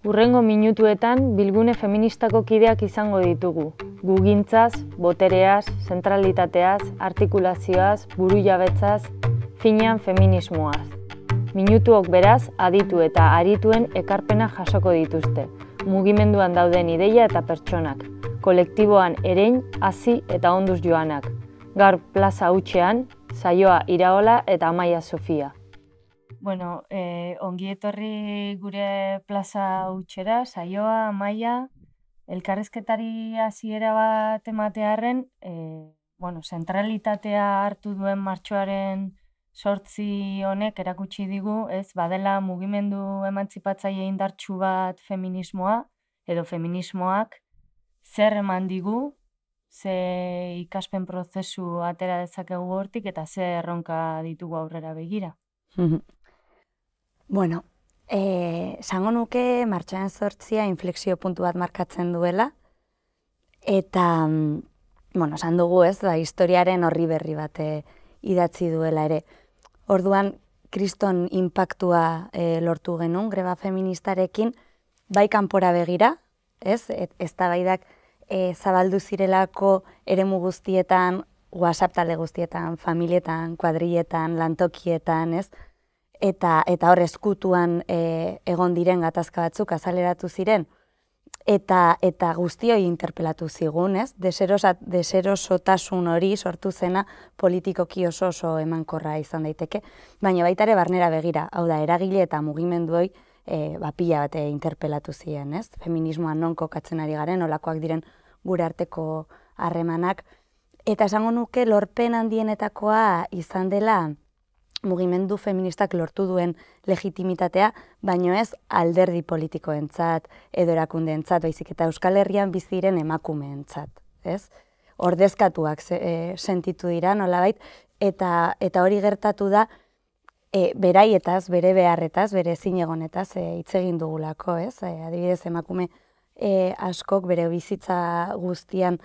Hurrengo minutuetan bilgune feministako kideak izango ditugu. Gugintzaz, botereaz, zentralitateaz, artikulazioaz, burujabetzaz, finean feminismoaz. Minutuok beraz, aditu eta arituen ekarpena jasoko dituzte. Mugimenduan dauden ideia eta pertsonak. Kolektiboan erein, hasi eta onduz joanak. Gaur plaza hutsean, Saioa Iraola eta Amaia Sofia. Bueno, ongi etorri gure plaza hutsera, Saioa, Amaia, elkarrizketari hasiera bat ematearren, zentralitatea hartu duen martxoaren 8 honek erakutsi digu, ez, badela mugimendu emantzipatzaile indartsu bat feminismoa, edo feminismoak, zer eman digu, ze ikaspen prozesu atera dezakegu hortik eta ze erronka ditugu aurrera begira. Bueno, esango nuke martxoaren 8 inflexio puntu bat markatzen duela, eta, esan dugu ez, historiaren horri berri bat idatzi duela ere. Orduan, kriston inpaktua lortu genuen, greba feministarekin, bai kanpora begira, ez, eztabaidak zabaldu zirelako eremu guztietan, WhatsApp talde guztietan, familietan, kuadrilletan, lantokietan, ez, eta hor eskutuan egon diren gatazka batzuk azaleratu ziren, eta guztioi interpelatu zigun, ez? Deserosotasun hori sortu zena politikoki oso emankorra izan daiteke, baina baita ere barnera begira, hau da, eragile eta mugimenduoi pila bat interpelatu ziren, ez? Feminismoan non kokatzen ari garen, olakoak diren gure arteko harremanak, eta esango nuke lorpen handienetakoa izan dela mugimendu feministak lortu duen legitimitatea, baino ez alderdi politikoentzat edo erakundeentzat, baizik eta Euskal Herrian bizi diren emakumeentzat, ez? Ordezkatuak sentitu dira nolabait, eta hori gertatu da beraietaz, bere beharretaz, bere ezinegonetaz hitz egin dugulako, ez? Adibidez, emakume askok bere bizitza guztian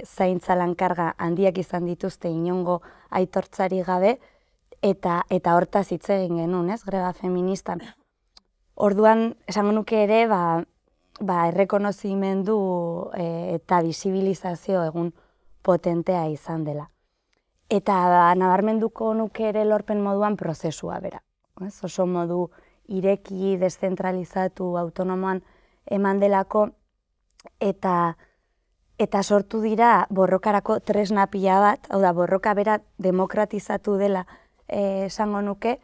zaintza lankarga handiak izan dituzte inongo aitortzari gabe, eta hortaz hitz egin genuen, ez, greba feministan. Orduan, esango nuke ere, errekonozimendu eta bisibilizazio egun potentea izan dela. Eta nabarmenduko nuke ere lorpen moduan prozesua bera. Oso modu ireki, deszentralizatu, autonomoan eman delako, eta sortu dira borrokarako tresna pila bat, hau da, borroka bera demokratizatu dela esango nuke,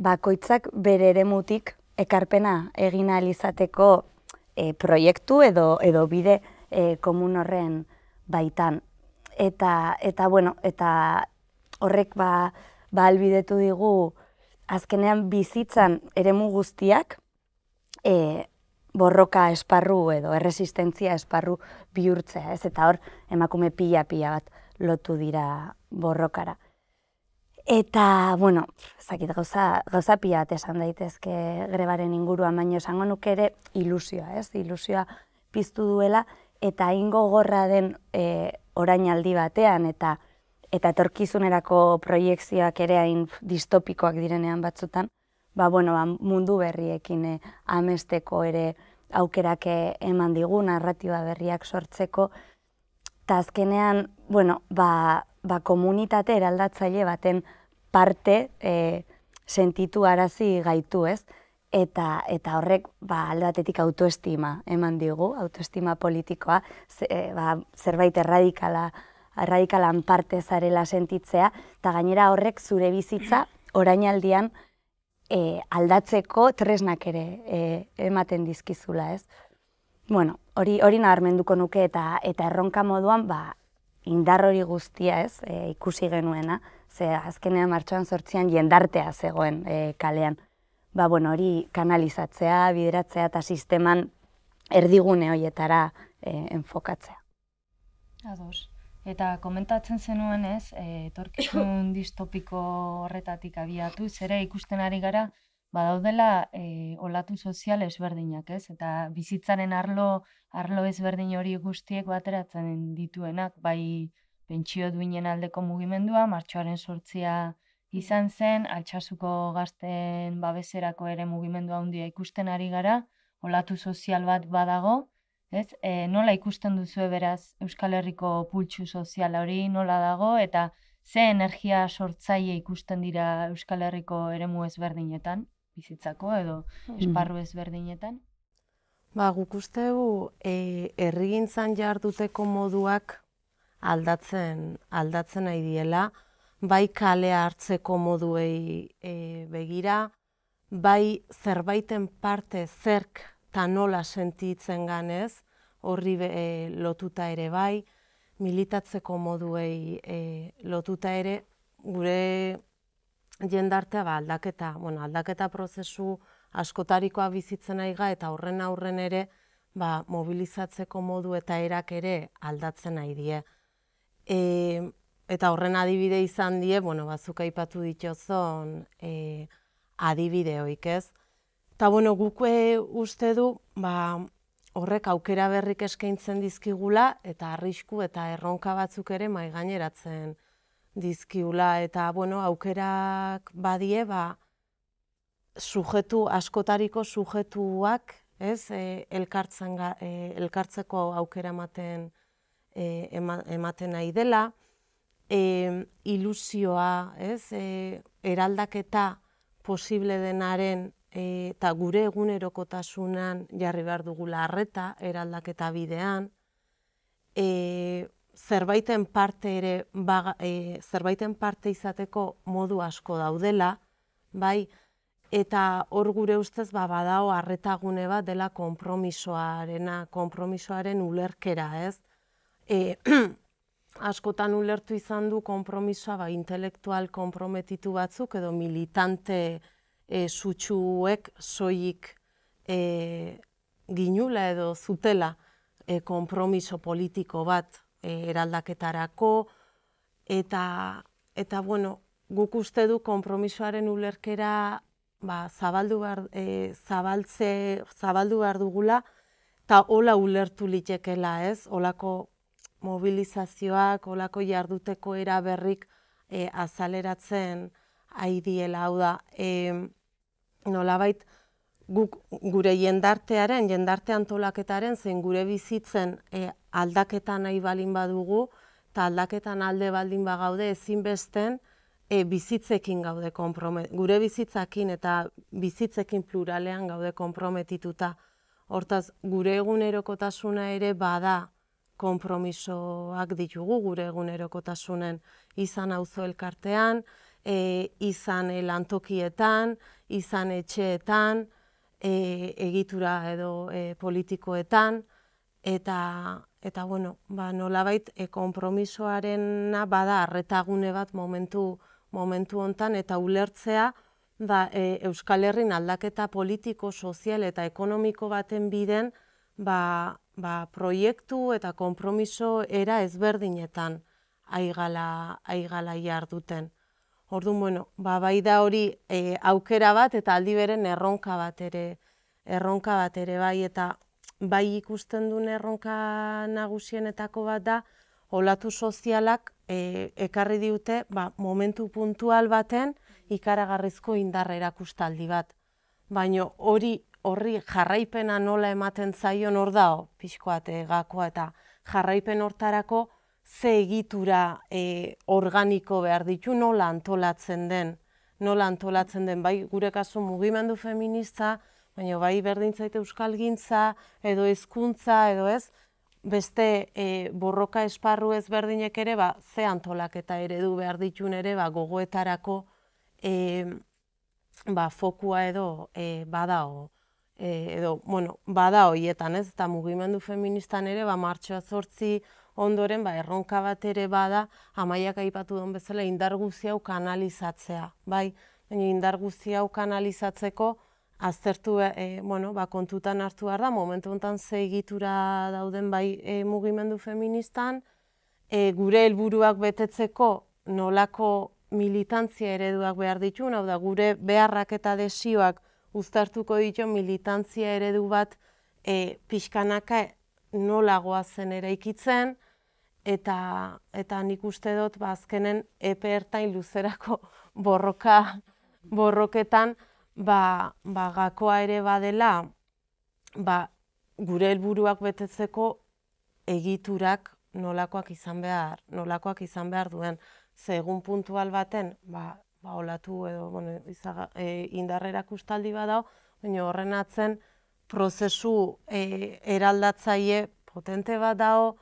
bakoitzak bere eremutik ekarpena egin ahal izateko proiektu edo bide komun horren baitan. Eta horrek ahalbidetu digu azkenean bizitzan eremu guztiak borroka esparru edo erresistentzia esparru bihurtzea, ez? Eta hor emakume pila bat lotu dira borrokara. Eta, ezakit gauza pila bat esan daitezke grebaren inguruan, baina esango nuke ere ilusioa, ez? Ilusioa piztu duela, eta hain gogorra den orainaldi batean, eta etorkizunerako proiekzioak ere hain distopikoak direnean batzutan, mundu berriekin amesteko ere aukerak eman digu, narratiba berriak sortzeko, eta azkenean, komunitate eraldatzaile baten parte sentitu arazi gaitu, ez? Eta horrek alde batetik autoestima eman digu, autoestima politikoa, zerbait erradikalan parte zarela sentitzea, eta gainera horrek zure bizitza orainaldian aldatzeko tresnak ere ematen dizkizula, ez? Hori nabarmenduko nuke eta erronka moduan indar hori guztia, ez, ikusi genuena, ze azkenean martxoan 8 jendartea zegoen kalean. Hori kanalizatzea, bideratzea eta sisteman erdigune horietara enfokatzea. Ados. Eta komentatzen zenuen, ez, etorkizun distopiko horretatik abiatu, ere ikusten ari gara, badaudela olatu sozial ezberdinak, ez? Eta bizitzaren arlo ezberdin hori guztiek bateratzen dituenak, bai pentsio duinen aldeko mugimendua, martxoaren 8 izan zen, Altsasuko gazten babeserako ere mugimendu handia ikusten ari gara, olatu sozial bat badago, ez? Nola ikusten duzu beraz Euskal Herriko pultsu sozial hori nola dago eta ze energia sortzaile ikusten dira Euskal Herriko eremu ezberdinetan, bizitzako edo esparru ezberdinetan? Guk uste dugu herrigintzan jarduteko moduak aldatzen nahi diela, bai kalea hartzeko moduei begira, bai zerbaiten parte zerk eta nola sentitzen ganez, horri lotuta ere bai, militatzeko moduei lotuta ere, gure jendartea aldaketa prozesu askotarikoa bizitzen aiga eta horren aurren ere mobilizatzeko modu eta erak ere aldatzen nahi die. Eta horren adibide izan die, batzuk aipatu dituzun adibide hoik ez. Eta guk uste du horrek aukera berrik eskaintzen dizkigula eta arrisku eta erronka batzuk ere mahai gaineratzen dizkigula. Eta aukerak badie askotariko sujetuak elkartzeko aukera ematen nahi dela, ilusioa, eraldaketa posible denaren eta gure egunerokotasunan jarri behar dugula arreta, eraldaketa bidean, zerbaiten parte izateko modu asko daudela, bai, eta hor gure ustez badao arretagune bat dela konpromisoaren ulerkera, ez? Askotan ulertu izan du konpromisoa intelektual konprometitu batzuk edo militante sutsuek soilik ginula edo zutela konpromiso politiko bat eraldaketarako, eta guk uste du konpromisoaren ulerkera zabaldu behar dugula, eta hola ulertu litekela, ez? Holako mobilizazioak, holako jarduteko era berrik azaleratzen ari diela, hau da, nolabait guk gure jendarte antolaketaren zein gure bizitzen aldaketa nahi balin badugu, eta aldaketan alde baldin bagaude ezinbesten bizitzekin gaude gure bizitzakin eta bizitzekin pluralean gaude konprometituta. Hortaz, gure egunerokotasuna ere bada konpromisoak ditugu gure egunerokotasunen, izan auzo elkartean, izan lantokietan, izan etxeetan, egitura edo politikoetan, eta nolabait konpromisoarena bada arretagune bat momentu hontan, eta ulertzea Euskal Herrin aldaketa politiko, sozial eta ekonomiko baten biden proiektu eta konpromiso era ezberdinetan aigala jarduten. Orduan, bai da hori aukera bat eta aldi beren erronka bat ere bai, eta bai ikusten duen erronka nagusienetako bat da, olatu sozialak ekarri diute momentu puntual baten ikaragarrizko indar erakustaldi bat. Baina horri jarraipena nola ematen zaion hor dao, pixkoat gakoa, eta jarraipen hortarako ze egitura organiko behar ditu, nola antolatzen den, bai gure kasu mugimendu feminista, baina bai berdintzaite euskalgintza, edo hezkuntza, edo ez, beste borroka esparru ezberdinek ere, ze antolaketa eredu behar ditun ere, gogoetarako fokua edo badao. Bada horietan, ez, eta mugimendu feministan ere, martxoa 8 ondoren, erronka bat ere bada, Amaiak aipatu duen bezala, indar guzti hau kanalizatzea, bai, baina indar guzti hau kanalizatzeko, aztertu, kontutan hartu behar da, momentu honetan ze egitura dauden bai mugimendu feministan, gure helburuak betetzeko nolako militantzia ereduak behar ditun, hau da, gure beharrak eta desioak uztartuko ditu militantzia eredu bat pixkanaka nolagoa zen eraikitzen, eta nik uste dut azkenen epe ertain luzerako borroketan gakoa ere badela gure helburuak betetzeko egiturak nolakoak izan behar duen. Ze egun puntual baten, olatu edo indar erakustaldi badao, baina horren atzen prozesu eraldatzaile potente bat dao,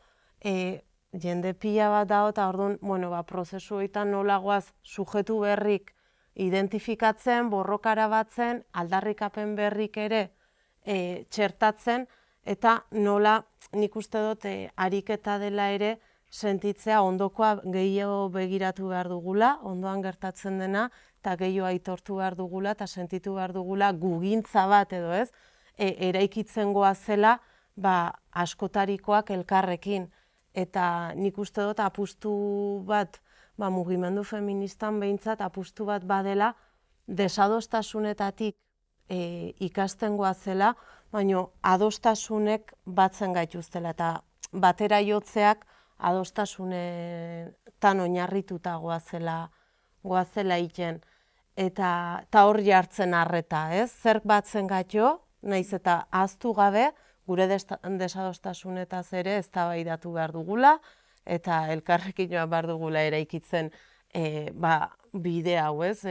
jende pila bat dao, eta orduan, prozesu horietan nolagoaz sujetu berrik identifikatzen, borrokara batzen, aldarrikapen berrik ere txertatzen, eta nola nik uste dut ariketa dela ere sentitzea ondokoa gehiago begiratu behar dugula, ondoan gertatzen dena, eta gehiago aitortu behar dugula, eta sentitu behar dugula gugintza bat edo ez, eraikitzen goazela askotarikoak elkarrekin. Eta nik uste dut apustu bat, mugimendu feministan behintzat apustu bat badela, desadostasunetatik ikasten goazela, baina adostasunek batzen gaituztela, eta batera jotzeak adostasunetan oinarrituta goazela iten. Eta hor jartzen arreta, ez? Zerk batzen gaitio, nahiz eta ahaztu gabe, gure desadostasunetaz ere eztabaidatu behar dugula, eta elkarrekin joan behar dugula eraikitzen bide hau, ez?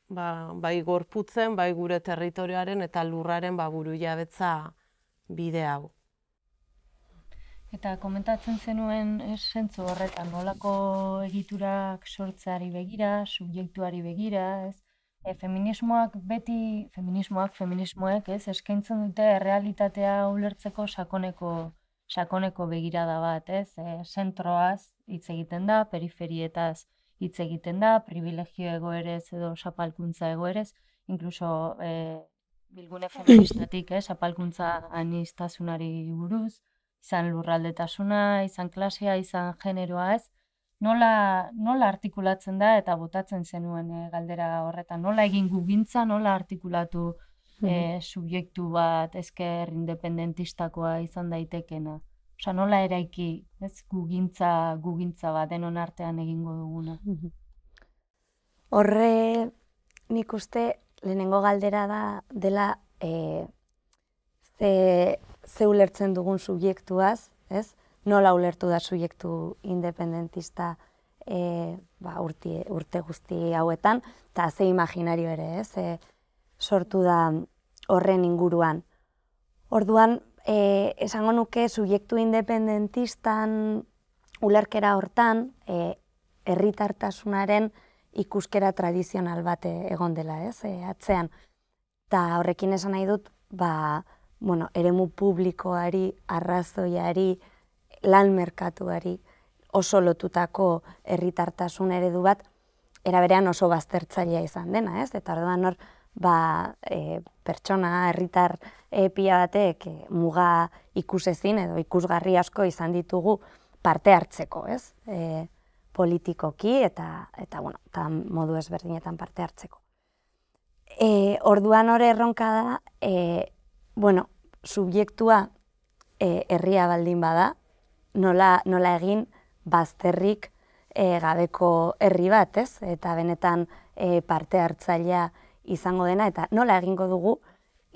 Bai gorputzen, bai gure territorioaren eta lurraren burujabetza bide hau. Eta komentatzen zenuen zentzu horretan, nolako egiturak sortzeari begira, subjektuari begira, ez? Feminismoek, eskaintzen dute errealitatea ulertzeko sakoneko begirada bat, ez? Zentroaz hitz egiten da, periferietaz hitz egiten da, privilegio egoerez edo zapalkuntza egoerez, inkluso bilgune feministatik, zapalkuntza aniztasunari buruz, izan lurraldetasuna, izan klasea, izan generoa, ez? Nola artikulatzen da eta botatzen zenuen galdera horretan? Nola egin gugintza, nola artikulatu subjektu bat ezker independentistakoa izan daitekena? Osa, nola eraiki gugintza bat denon artean egingo duguna? Horre nik uste lehenengo galdera dela ze ulertzen dugun subjektuaz, ez? Nola ulertu da subjektu independentista urte guzti hauetan, eta ze imaginario ere, sortu da horren inguruan. Orduan, esango nuke subjektu independentistan ulerkera hortan, herritartasunaren ikuskera tradizional bat egon dela, atzean. Eta horrekin esan nahi dut, eremu publikoari, arrazoiari, lan merkatuari oso lotutako herritartasun eredu bat, era berean oso baztertzailea izan dena, ez? Eta orduan hor, pertsona, herritar pila batek muga ikusezin edo ikusgarri asko izan ditugu parte hartzeko, ez? Politikoki eta modu ezberdinetan parte hartzeko. Orduan hori erronka da, subjektua herria baldin bada, nola egin bazterrik gabeko herri bat, ez? Eta benetan parte hartzailea izango dena, eta nola egingo dugu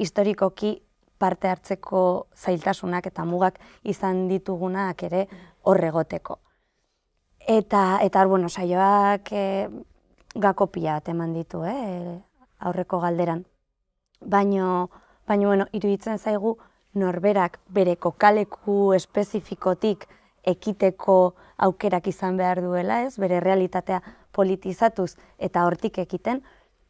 historikoki parte hartzeko zailtasunak eta mugak izan ditugunak ere hor egoteko. Eta saioak gako pila bat eman ditu, aurreko galderan. Baina, iruditzen zaigu norberak bere kokaleku espezifikotik ekiteko aukerak izan behar duela, ez? Bere realitatea politizatuz eta hortik ekiten,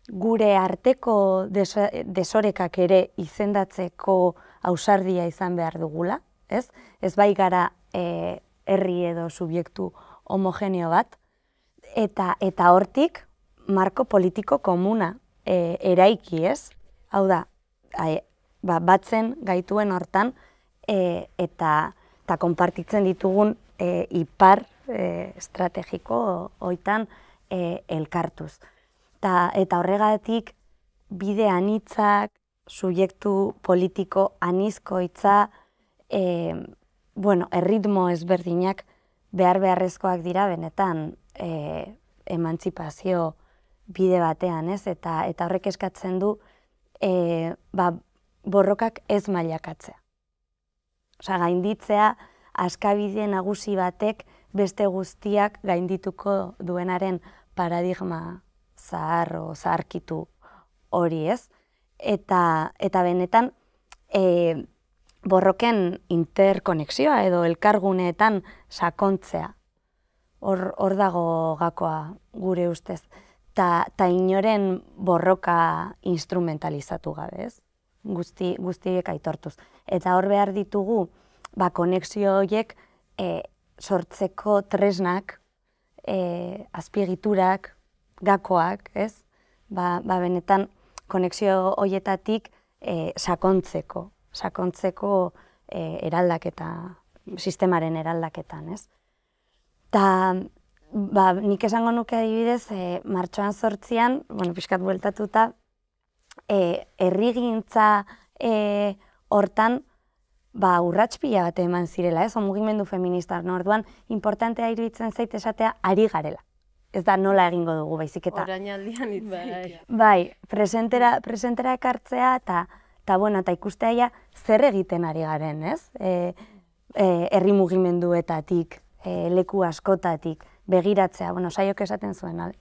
gure arteko desorekak ere izendatzeko ausardia izan behar dugula, ez? Ez bai gara herri edo subjektu homogeneo bat, eta hortik marko politiko komuna eraiki, ez? Hau da, batzen gaituen hortan eta konpartitzen ditugun ipar estrategiko hoitan elkartuz. Eta horregatik bide anitzak, subjektu politiko anizkoitza, erritmo ezberdinak beharrezkoak dira benetan emantzipazio bide batean, ez? Eta horrek eskatzen du borrokak ez mailakatzea. gainditzea askabide nagusi batek beste guztiak gaindituko duenaren paradigma zaharkitu hori, ez? Eta benetan borroken interkonexioa edo elkarguneetan sakontzea. Hor dago gakoa gure ustez. Ta inoren borroka instrumentalizatu gabe, ez? Guztiek aitortuz. Eta hor behar ditugu, konexio horiek sortzeko tresnak, azpiegiturak, gakoak, ez? Benetan konexio horietatik sakontzeko eraldaketa, sistemaren eraldaketan, ez? Ta nik esango nuke adibidez, martxoan 8an, pixkat bueltatuta, herrigintza hortan urrats pila bat eman zirela, ez? Mugimendu feminista, orduan, importantea iruditzen zait esatea ari garela. Ez da nola egingo dugu, baizik eta... Orainaldian hitz. Bai, presentera ekartzea eta ikustea zer egiten ari garen, ez? Herri mugimenduetatik, leku askotatik, begiratzea, saiok esaten zuen,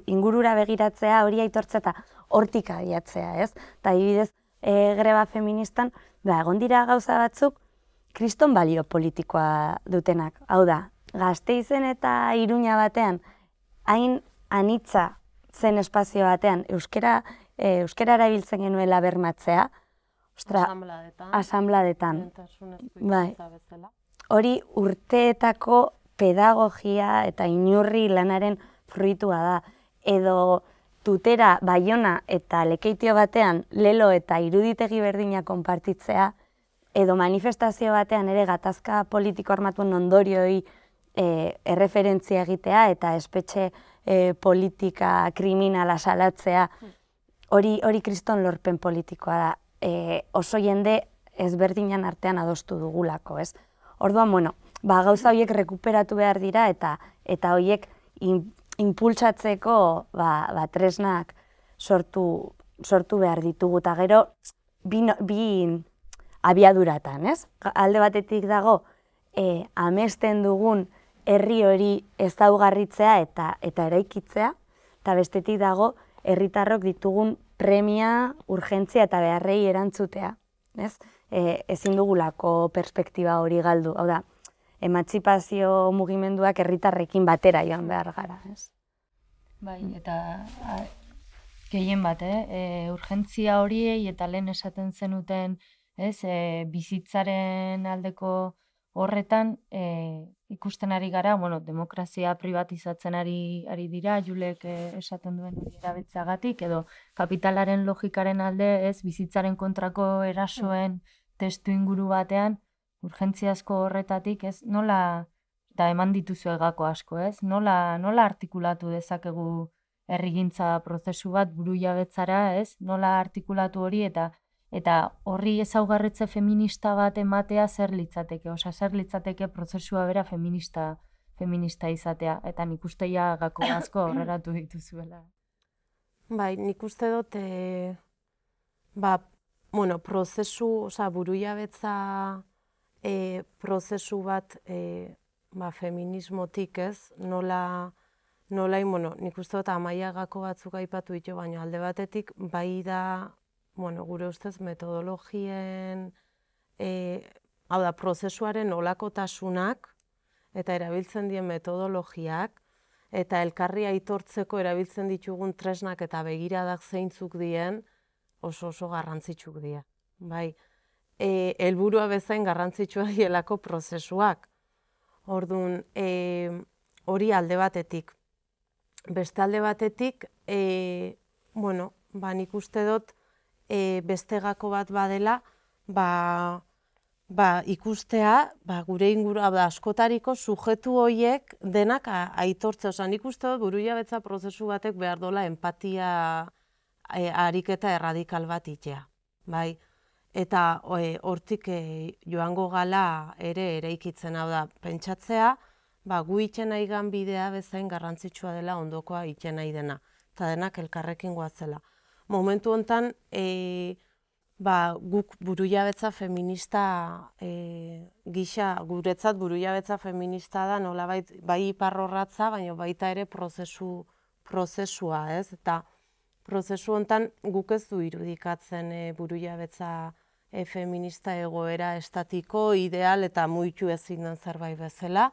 ingurura begiratzea, hori aitortzea eta hortik abiatzea, ez? Eta adibidez, greba feministan, egon dira gauza batzuk, kriston balio politikoa dutenak. Hau da, Gasteizen eta Iruña batean, hain anitza zen espazio batean, euskara erabiltzen genuela bermatzea, asambladetan. Hori urteetako pedagogia eta inurri lanaren fruitua da. Edo Tutera, Baiona eta Lekeitio batean lelo eta iruditegi berdina konpartitzea, edo manifestazio batean ere gatazka politiko armatuen ondorioi erreferentzia egitea eta espetxe politika kriminala salatzea, hori kriston lorpen politikoa da. Oso jende ezberdinan artean adostu dugulako, ez? Orduan, gauza horiek rekuperatu behar dira eta horiek impulsatzeko tresnak sortu behar ditugu. Eta gero, bi abiaduratan, ez? Alde batetik dago, amesten dugun herri hori ezaugarritzea eta eraikitzea, eta bestetik dago, herritarrok ditugun premia, urgentzia eta beharrei erantzutea, ez? Ezin dugulako perspektiba hori galdu. Hau da, emantzipazio mugimenduak herritarrekin batera joan behar gara, ez? Bai, eta gehien bat, urgentzia horiei eta lehen esaten zenuten, ez, bizitzaren aldeko horretan ikusten ari gara, demokrazia privatizatzen ari dira, Julek esaten duen hori erabiltzeagatik, edo kapitalaren logikaren alde, ez, bizitzaren kontrako erasoen testu inguru batean, urgentziazko horretatik, ez, nola, eta eman dituzu egako asko, ez, nola artikulatu dezakegu herrigintza prozesu bat burujabetzara, ez, nola artikulatu hori eta horri ezaugarritze feminista bat ematea zer litzateke, zer litzateke prozesua bera feminista izatea, eta nik uste gako asko horreratu dituzuela. Bai, nik uste dut, prozesu, burujabetza prozesu bat feminismotik, ez, nola, nik uste dut Amaia Gako batzuk aipatu ditu, baina alde batetik, bai da, gure ustez metodologien, hau da, prozesuaren olakotasunak eta erabiltzen dien metodologiak, eta elkarri aitortzeko erabiltzen ditugun tresnak eta begiradak zeintzuk dien, oso garrantzitsuk dira. Bai, helburua bezain garrantzitsua dielako prozesuak. Orduan, hori alde batetik. Beste alde batetik, nik uste dut, beste gako bat badela, ikustea, gure inguru, askotariko sujetu horiek denak aitortze. Nik uste dut, burujabetza prozesu batek behar dola empatia ariketa erradikal bat itea. Bai, eta hortik joango gala ere eraikitzen, hau da, pentsatzea, gu itxen nahi gan bidea bezain garrantzitsua dela ondokoa itxen nahi dena, eta denak elkarrekin goazela. Momentu honetan, guk burujabetza feminista gisa, guretzat burujabetza feminista da nolabait bai iparrorratza, baina baita ere prozesua, ez? Eta prozesu honetan guk ez du irudikatzen burujabetza feminista egoera estatiko, ideal eta muitu ezin den zerbait bezala.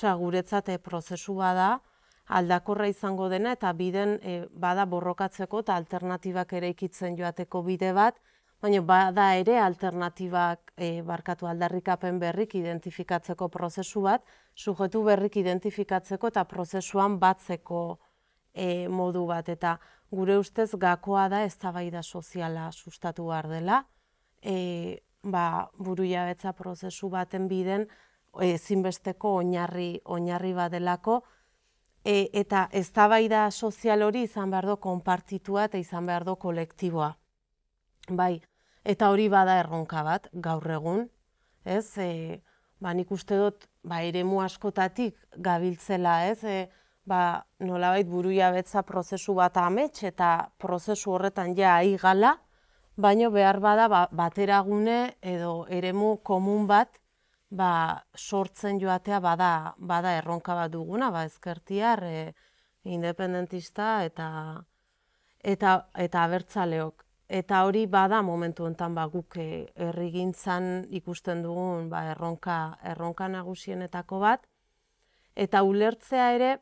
Guretzat prozesu bada, aldakorra izango dena eta biden bada borrokatzeko eta alternatibak ere ikitzen joateko bide bat, baina bada ere alternatibak aldarrikapen berrik identifikatzeko prozesu bat, sujetu berrik identifikatzeko eta prozesuan batzeko modu bat. Eta gure ustez gakoa da eztabaida soziala sustatu behar dela, burujabetza prozesu baten biden ezinbesteko oinarri badelako, eta eztabaida sozial hori izan behar do konpartitua eta izan behar do kolektiboa. Bai, eta hori bada erronka bat, gaur egun, ez? Nik uste dut, eremu askotatik gabiltzela, ez? Nolabait burujabetza prozesu bat amets eta prozesu horretan ja aigala, baina behar bada bateragune edo eremu komun bat sortzen joatea bada erronka bat duguna, ezkertiar, independentista eta abertzaleok. Eta hori bada momentu honetan guk herrigintzan ikusten dugun erronka nagusienetako bat. Eta ulertzea ere,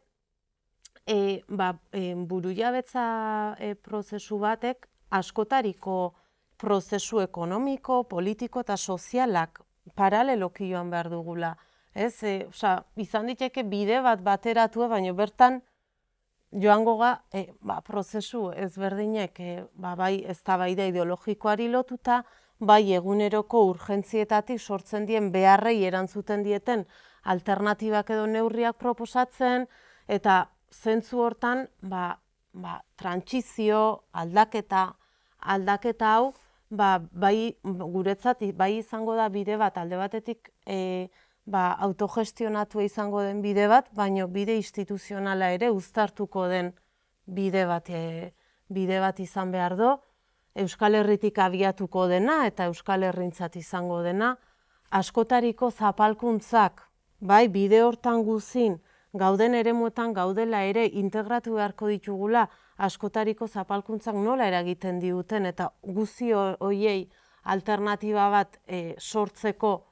burujabetza prozesu batek askotariko prozesu ekonomiko, politiko eta sozialak paraleloki joan behar dugula. Izan diteke bide bat bateratua, baina bertan joango prozesu ezberdinek bai eztabaida ideologikoari lotuta, bai eguneroko urgentzietatik sortzen dien beharrei erantzuten dieten alternatibak edo neurriak proposatzen, eta zentzu hortan trantsizio, aldaketa hau, guretzat bai izango da bide bat, alde batetik autogestionatua izango den bide bat, baina bide instituzionala ere uztartuko den bide bat izan behar do, Euskal Herritik abiatuko dena eta Euskal Herrintzat izango dena, askotariko zapalkuntzak, bide hortan guzin, gauden eremuetan gaudela ere integratu beharko ditugula, askotariko zapalkuntzak nola eragiten diguten eta guzti horiei alternatiba bat sortzeko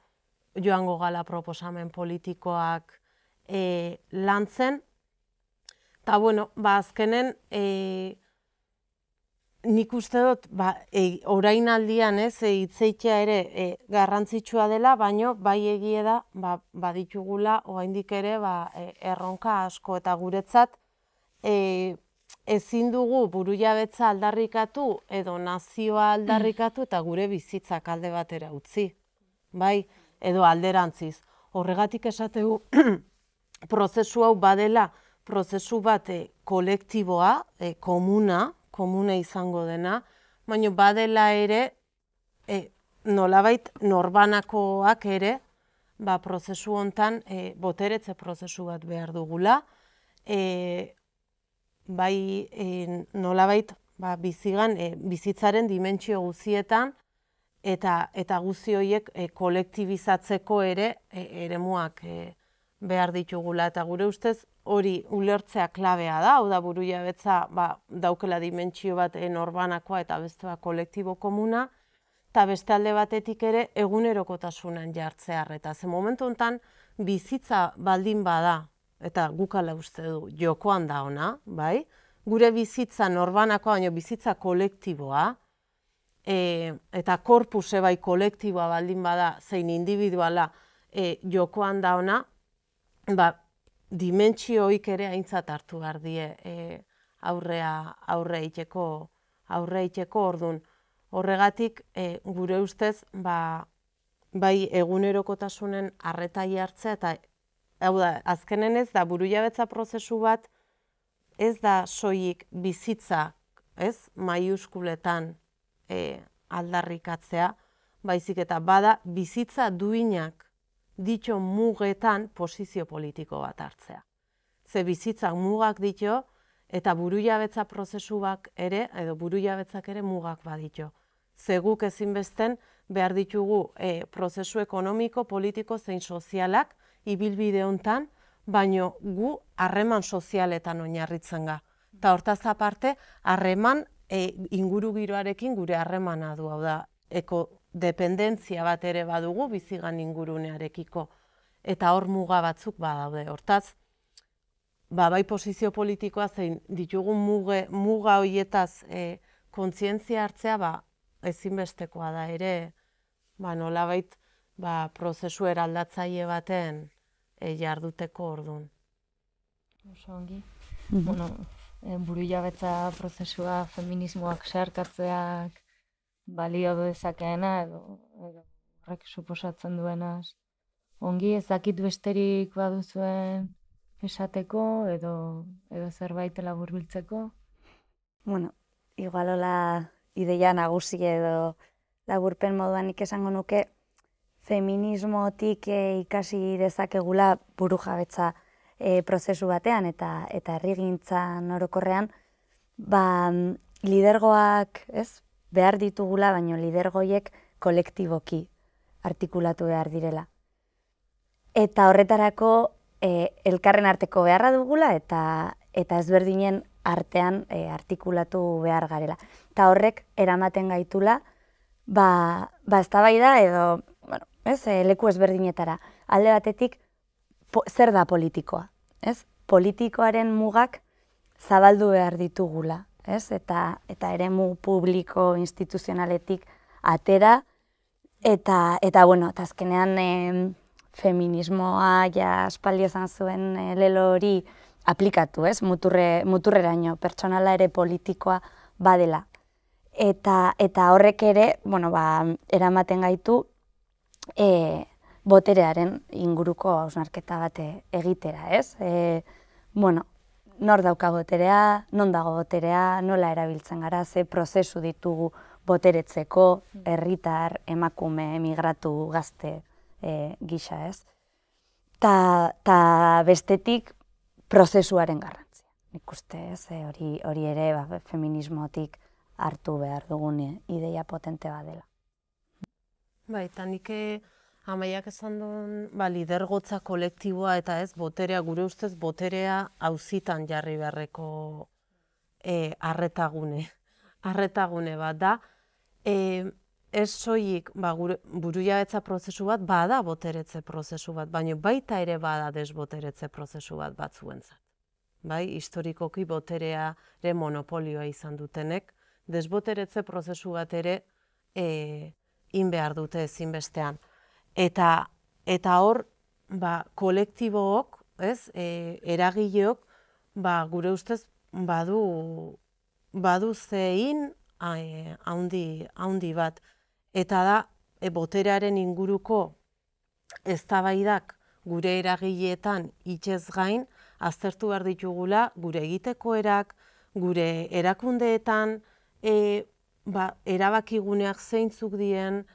joango gala proposamen politikoak lantzen. Eta, azkenen, nik uste dut, orain aldian hitzeitea ere garrantzitsua dela, baina bai egie da, baditugula, oraindik ere, erronka asko eta guretzat, ezin dugu burujabetza aldarrikatu edo nazioa aldarrikatu eta gure bizitzak alde batera utzi, edo alderantziz. Horregatik esategu prozesu hau badela, prozesu bat kolektiboa, komuna izango dena, baina badela ere, nolabait norbanakoak ere, prozesu hontan boteretze prozesu bat behar dugula, nolabait bizitzaren dimentsio guzietan eta guzti horiek kolektibizatzeko ere eremuak behar ditugula. Eta gure ustez hori ulertzea klabea da, hau da burujabetza daukela dimentsio bat norbanakoa eta beste bat kolektibo komuna, eta beste alde batetik ere egunerokotasunan jartzea. Eta ze momentu honetan bizitza baldin bada, eta gukala uste du, jokoan da ona, gure bizitza norbanakoa, baina bizitza kolektiboa, eta korpuse kolektiboa baldin bada, zein individuala jokoan da ona, dimentsioik ere aintzat hartu behar die aurre iteko orduan. Horregatik, gure ustez, bai egunerokotasunen arretai hartzea, eta hau da, azkenen ez da, burujabetza prozesu bat, ez da soilik bizitza, maiuskuletan aldarrikatzea, baizik eta bada bizitza duinak ditxo mugetan posizio politiko bat hartzea. Ze bizitzak mugak ditxo, eta burujabetza prozesuak ere, edo burujabetzak ere mugak baditxo. ze guk ezinbesten behar ditugu prozesu ekonomiko, politiko zein sozialak ibilbide hontan, baino gu harreman sozialetan oinarritzen ga. Eta hortaz aparte, harreman ingurugiroarekin gure harremana du, hau da, ekodependentzia bat ere badugu bizigan ingurunearekiko, eta hor muga batzuk badaude. Hortaz, bai posizio politikoa zein ditugun muga horietaz kontzientzia hartzea ezinbestekoa da ere, nolabait prozesu eraldatzaile baten jarduteko orduan. Oso ongi. Burujabetza prozesua feminismoak zeharkatzeak balio dezakeena edo horrek suposatzen duenaz. Ongi, ez dakit besterik baduzuen esateko edo zerbait laburbiltzeko? Bueno, igual hola ideia nagusi edo laburpen moduan nik esango nuke feminismotik ikasi dezakegula burujabetza prozesu batean eta herrigintzan orokorrean lidergoak behar ditugula, baino lidergoiek kolektiboki artikulatu behar direla. Eta horretarako elkarren arteko beharra dugula eta ezberdinen artean artikulatu behar garela. Eta horrek eramaten gaitula eztabaida edo leku ezberdinetara. Alde batetik zer da politikoa? Politikoaren mugak zabaldu behar ditugula, eta eremu publiko instituzionaletik atera, eta azkenean feminismoa aspaldi esan zuen lelo hori aplikatu, muturreraino, pertsonala ere politikoa badela. Eta horrek ere, eramaten gaitu boterearen inguruko hausnarketa bat egitera, nor dauka boterea, non dago boterea, nola erabiltzen gara, ze prozesu ditugu boteretzeko, herritar, emakume, emigratu, gazte gisa, Ta bestetik prozesuaren garrantzia. Nik uste, hori ere feminismotik hartu behar dugun ideia potente bat dela. Eta nik Amaiak esan duen lidergotza kolektiboa eta boterea, gure ustez boterea auzitan jarri beharreko arretagune bat da. Ez soilik burujabetza prozesu bat bada boteretze prozesu bat, baina baita ere bada desboteretze prozesu bat batzuentzat. Historikoki boterearen monopolioa izan dutenek, desboteretze prozesu bat ere behar dute ezinbestean. Eta hor, kolektibook, eragileok, gure ustez badu zein haundi bat. Eta da, boterearen inguruko eztabaidak gure eragileetan itxez gain, aztertu behar ditugula gure egitekoerak, gure erakundeetan, erabakiguneak zeintzuk dien,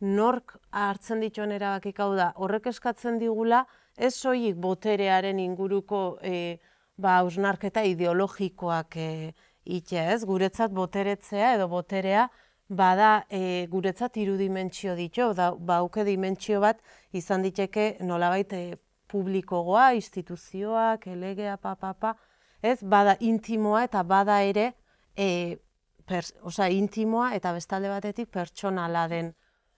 nork hartzen dituen erabakik, hau da, horrek eskatzen digula, ez soilik boterearen inguruko hausnarketa ideologikoak itea, guretzat boteretzea edo boterea bada guretzat 3 dimentsio ditu, bauke dimentsio bat izan diteke nolabait publikogoa, instituzioak, elegea, bada intimoa eta bada ere intimoa eta bestalde batetik pertsonala den.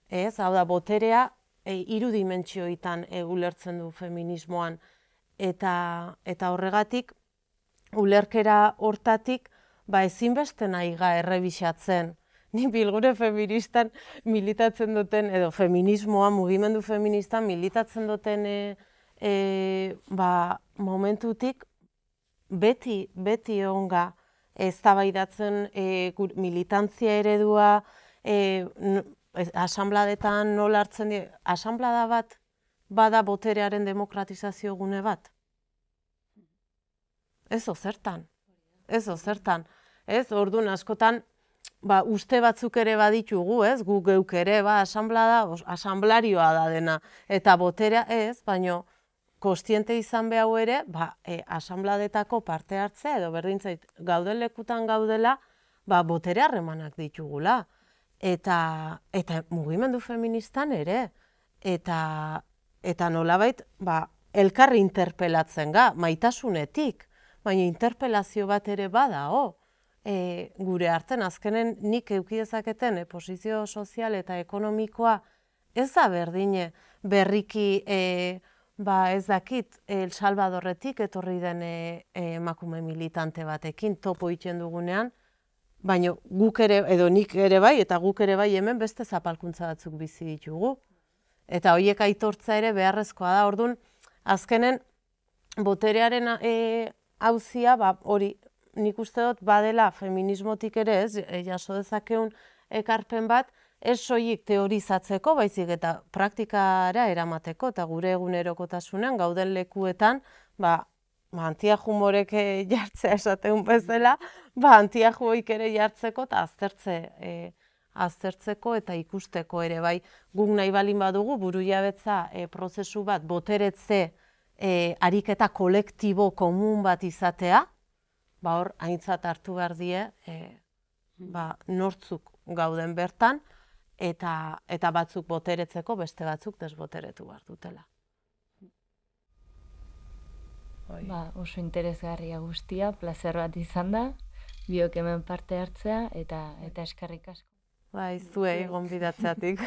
Hau da, boterea 3 dimentsioetan ulertzen du feminismoan. Eta horregatik, ulerkera hortatik, ezinbesten aiga errebisatzen. Ni bilgune feministan militatzen duten, edo feminismoa, mugimendu feministan militatzen duten momentutik, beti onga eztabaidatzen militantzia eredua, asanbladetan nola hartzen dira, asanblada bat bada boterearen demokratizazio gune bat? Ez ozertan. Orduan askotan, uste batzuk ere baditugu, gu geuk ere, asanblarioa da dena, eta boterea ez, baina kostiente izan behau ere, asanbladetako parte hartzea, edo berdintzait gauden lekutan gaudela, botere harremanak ditugula. eta mugimendu feministan ere, eta nolabait, elkarri interpelatzen ga, maitasunetik, baina interpelazio bat ere badao, gure artean, azkenen nik eukidezaketen posizio sozial eta ekonomikoa ez da berdine berriki ez dakit El Salvadorretik etorri den emakume militante batekin topo egiten dugunean, baina guk ere, edo nik ere bai, eta guk ere bai hemen beste zapalkuntza batzuk bizi ditugu. Eta horiek aitortza ere beharrezkoa da, orduan, azkenen boterearen auzia, hori, nik uste dut badela feminismotik ere ez, jaso dezakeun ekarpen bat, ez soilik teorizatzeko, baizik eta praktikara eramateko, eta gure egunerokotasunean gauden lekuetan, antiajumorek jartzea esateun bezala, antiajuoik ere jartzeko eta aztertzeko eta ikusteko ere bai. Guk nahi balin badugu burujabetza prozesu bat boteretze ariketa kolektibo komun bat izatea, hor aintzat hartu behar die nortzuk gauden bertan, eta batzuk boteretzeko beste batzuk desboteretu behar dutela. Oso interesgarria guztia, plazer bat izan da, biok hemen parte hartzea eta eskerrik asko. Zuei gonbidatzeatik.